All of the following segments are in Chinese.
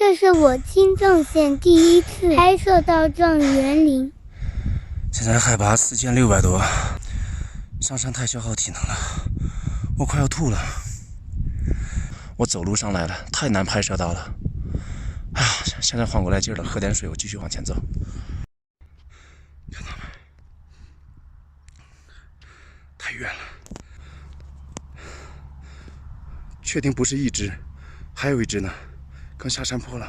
这是我青藏线第一次拍摄到状元林。现在海拔4600多，上山太消耗体能了，我快要吐了。我走路上来了，太难拍摄到了。啊，现在缓过来劲了，喝点水，我继续往前走。看到没？太远了，确定不是一只，还有一只呢，刚下山坡了。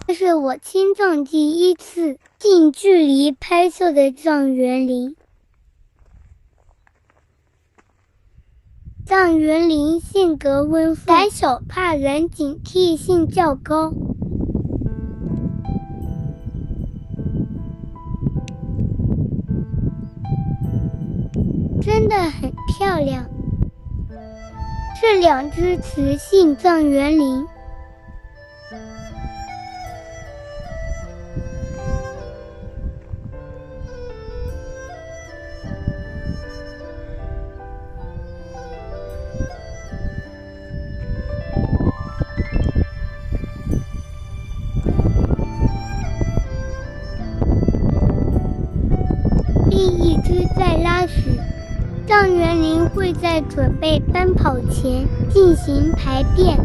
这是我青藏第一次近距离拍摄的状元林。状元林性格温顺，胆小怕人，警惕性较高。真的很漂亮，是2只雌性状元林。另一只在拉屎。状元林会在准备奔跑前进行排便。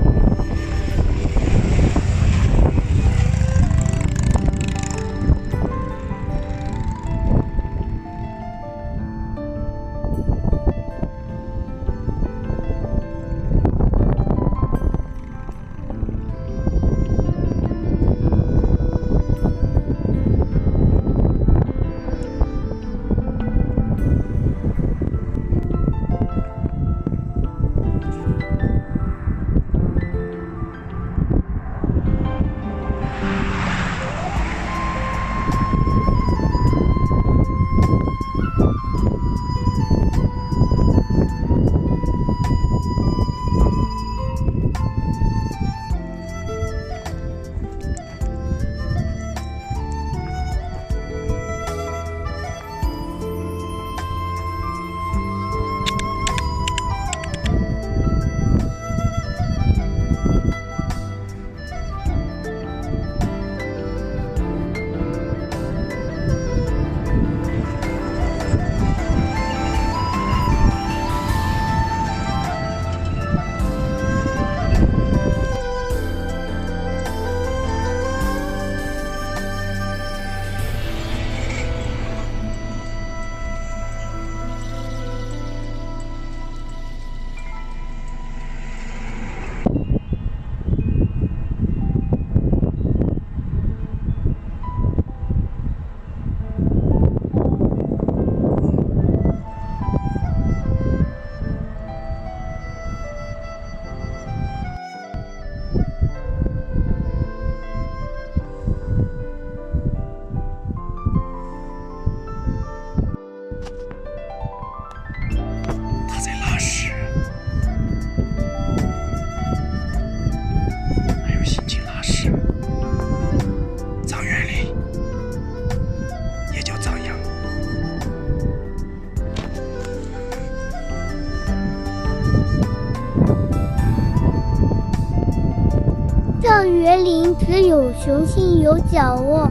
状元林只有雄性有角卧，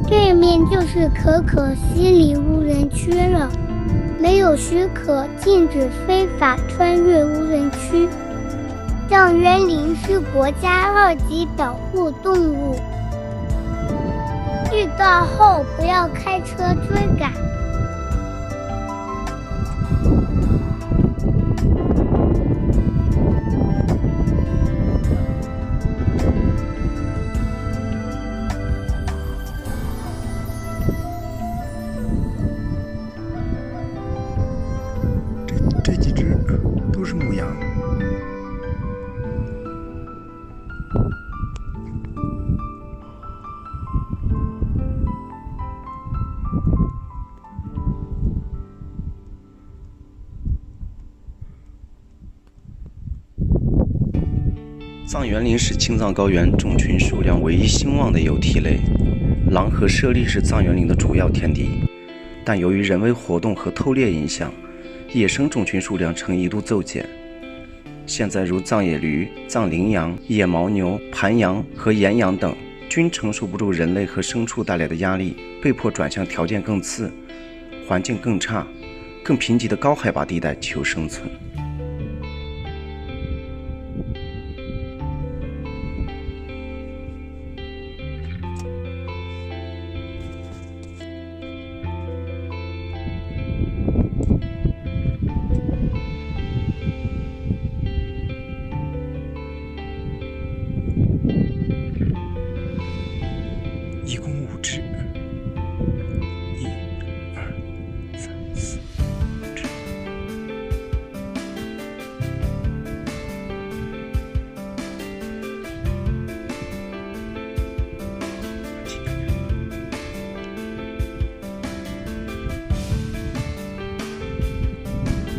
对面就是可可西里无人区了，没有许可，禁止非法穿越无人区。状元林是国家2级保护动物，遇到后不要开车追赶。这几只都是母羊。藏原林是青藏高原种群数量唯一兴旺的有蹄类，狼和猞猁是藏原林的主要天敌，但由于人为活动和偷猎影响，野生种群数量呈一度骤减。现在如藏野驴、藏羚羊、野牦牛、盘羊和岩羊等，均承受不住人类和牲畜带来的压力，被迫转向条件更次、环境更差、更贫瘠的高海拔地带求生存。一共5只，1、2、3、4、5只。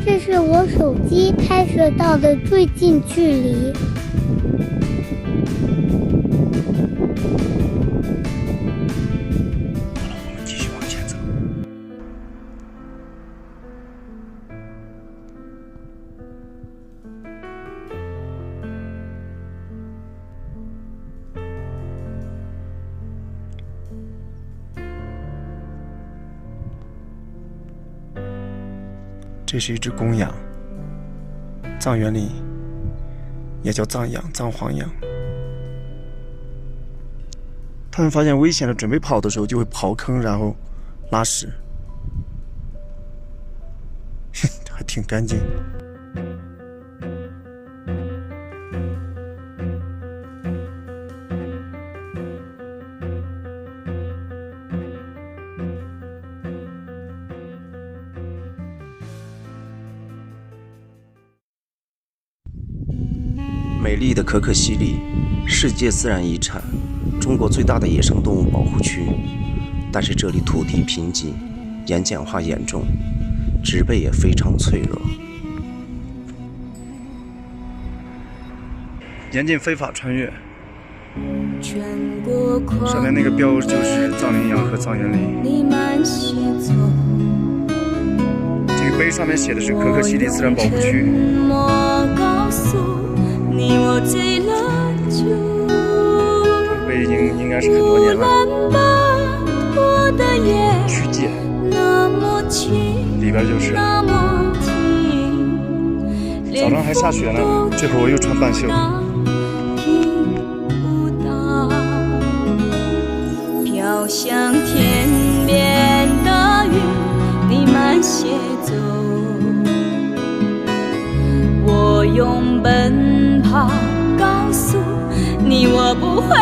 这是我手机拍摄到的最近距离。这是一只公羊，藏原里也叫藏羊、藏黄羊。它们发现危险了，准备跑的时候就会刨坑，然后拉屎，还挺干净。美丽的可可西里，世界自然遗产，中国最大的野生动物保护区。但是这里土地贫瘠，盐碱化严重，植被也非常脆弱。严禁非法穿越。上面那个标就是藏羚羊和藏原里。这个碑上面写的是可可西里自然保护区。碑应该是很多年了。曲解，里边就是。早上还下雪呢，这会儿我又穿半袖。飘向天边的云，你慢些走。我用奔跑告诉你，我不会